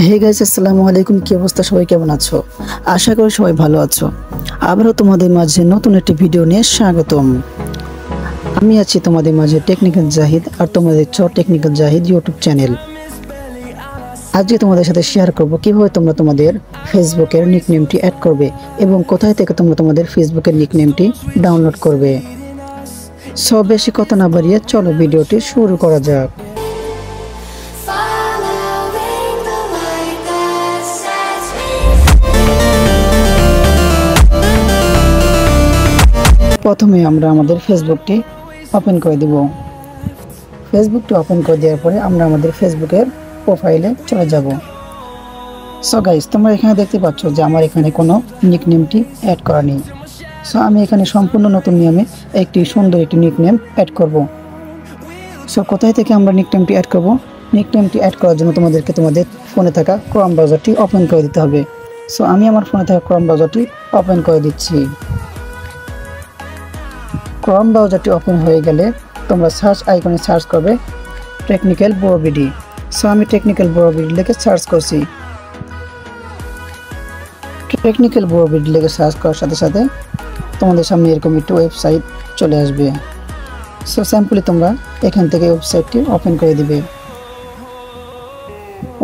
Hey guys, আসসালামু আলাইকুম। কি অবস্থা, সবাই কেমন আছো? আশা করি সবাই ভালো আছো। আবারও তোমাদের মাঝে নতুন একটি ভিডিও নিয়ে স্বাগতম। আমি আছি তোমাদের মাঝে টেকনিক্যাল জাহিদ, আর তোমাদের টেকনিক্যাল জাহিদ ইউটিউব চ্যানেল। আজকে তোমাদের সাথে শেয়ার করব কিভাবে তোমরা তোমাদের ফেসবুকের নিকনেমটি অ্যাড করবে এবং কোথায় থেকে তোমরা তোমাদের ফেসবুকের নিকনেমটি ডাউনলোড করবে। সব বেশি কথা না বাড়িয়ে চলো ভিডিওটি শুরু করা যাক। প্রথমে আমরা আমাদের ফেসবুকটি ওপেন করে দিব। ফেসবুকটি ওপেন করে দেওয়ার পরে আমরা আমাদের ফেসবুকের প্রোফাইলে চলে যাব। সো গাইস, তোমরা এখানে দেখতে পাচ্ছ যে আমার এখানে কোনো নিকনেমটি অ্যাড করা নেই। সো আমি এখানে সম্পূর্ণ নতুন নিয়মে একটি সুন্দর একটি নিকনেম অ্যাড করব। সো কোথায় থেকে আমরা নিকনেমটি অ্যাড করব? নিকনেমটি অ্যাড করার জন্য তোমাদেরকে তোমাদের ফোনে থাকা ক্রোম ব্রাউজারটি ওপেন করে দিতে হবে। সো আমি আমার ফোনে থাকা ক্রোম ব্রাউজারটি ওপেন করে দিচ্ছি। ক্রোম ব্রাউজারটি ওপেন হয়ে গেলে তোমরা সার্চ আইকনে সার্চ করবে টেকনিক্যাল ব্যুরো বিডি। সো আমি টেকনিক্যাল ব্যুরো বিডি লিখে সার্চ করছি। টেকনিক্যাল ব্যুরো বিডি লিখে সার্চ করার সাথে সাথে তোমাদের সামনে এরকম একটি ওয়েবসাইট চলে আসবে। সো স্যাম্পলি তোমরা এখান থেকে ওয়েবসাইটটি ওপেন করে দিবে।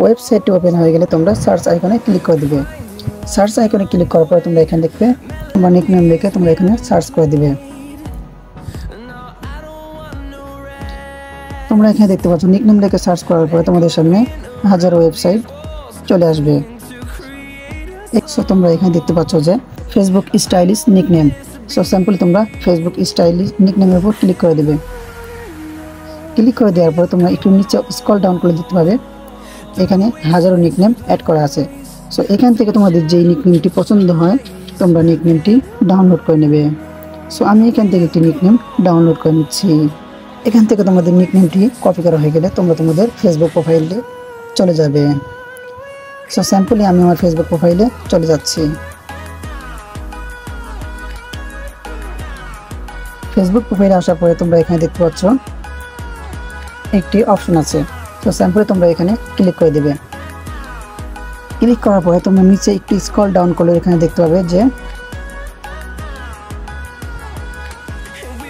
ওয়েবসাইটটি ওপেন হয়ে গেলে তোমরা সার্চ আইকনে ক্লিক করে দিবে। সার্চ আইকনে ক্লিক করার পরে তোমরা এখানে দেখবে তোমার নিকনেম লিখে তোমরা এখানে সার্চ করে দিবে। তোমরা এখানে দেখতে পাচ্ছ নিকনেম লিখে সার্চ করার পরে তোমাদের সামনে হাজারো ওয়েবসাইট চলে আসবে। সো তোমরা এখানে দেখতে পাচ্ছ যে Facebook stylish nickname. So sample তোমরা ফেসবুক স্টাইলিশ নিকনেমের উপর ক্লিক করে দেবে। ক্লিক করে দেওয়ার পরে তোমরা একটু নিচে স্ক্রল ডাউন করে দিতে পারবে, এখানে হাজারো নিকনেম অ্যাড করা আছে। সো এখান থেকে তোমাদের যেই নিকনেমটি পছন্দ হয় তোমরা নিকনেমটি ডাউনলোড করে নেবে। সো আমি এখান থেকে একটি নিকনেম ডাউনলোড করে নিচ্ছি। এখান থেকে তোমাদের নিকনেমটি কপি করা হয়ে গেলে তোমরা তোমাদের ফেসবুক প্রোফাইলে চলে যাবে। সো স্যাম্পলি আমি আমার ফেসবুক প্রোফাইলে চলে যাচ্ছি। ফেসবুক প্রোফাইলে আসার পরে তোমরা এখানে দেখতে পাচ্ছ একটি অপশন আছে। সো স্যাম্পলি তোমরা এখানে ক্লিক করে দেবে। ক্লিক করার পরে তোমরা নিচে একটু স্ক্রল ডাউন করলে এখানে দেখতে পাবে যে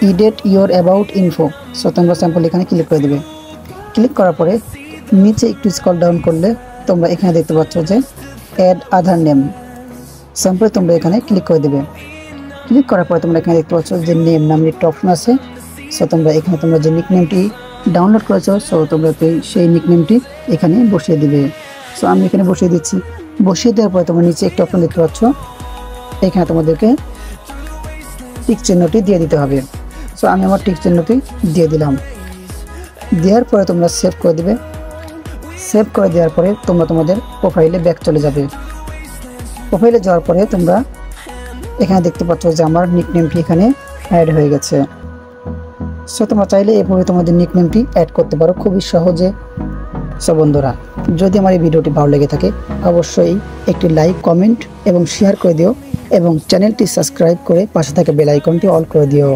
edit your about info. So তোমরা স্যাম্পল এখানে ক্লিক করে দেবে। ক্লিক করার পরে নিচে একটু স্ক্রল ডাউন করলে তোমরা এখানে দেখতে পাচ্ছ যে অ্যাড আধার নেম। স্যাম্পল তোমরা এখানে ক্লিক করে দেবে। ক্লিক করার পরে তোমরা এখানে দেখতে পাচ্ছ যে নেম নামের একটা অপশন আছে। সো তোমরা এখানে তোমরা যে নিকনেমটি ডাউনলোড করেছো সো তোমরা সেই নিকনেমটি এখানে বসিয়ে দিবে। সো আমি এখানে বসিয়ে দিচ্ছি। বসিয়ে দেওয়ার পরে তোমরা নিচে একটা অপশন দেখতে পাচ্ছ, এখানে তোমাদেরকে টিক চিহ্নটি দিয়ে দিতে হবে। সো আমি আমার টিক চিহ্নটি দিয়ে দিলাম। দেওয়ার পরে তোমরা সেভ করে দিবে। সেভ করে দেওয়ার পরে তোমরা তোমাদের প্রোফাইলে ব্যাক চলে যাবে। প্রোফাইলে যাওয়ার পরে তোমরা এখানে দেখতে পাচ্ছ যে আমার নিকনেমটি এখানে অ্যাড হয়ে গেছে। সো তোমরা চাইলে এভাবে তোমাদের নিকনেমটি অ্যাড করতে পারো খুবই সহজে। সো বন্ধুরা, যদি আমার এই ভিডিওটি ভালো লেগে থাকে অবশ্যই একটি লাইক, কমেন্ট এবং শেয়ার করে দিও এবং চ্যানেলটি সাবস্ক্রাইব করে পাশে থাকা বেল আইকনটি অল করে দিও।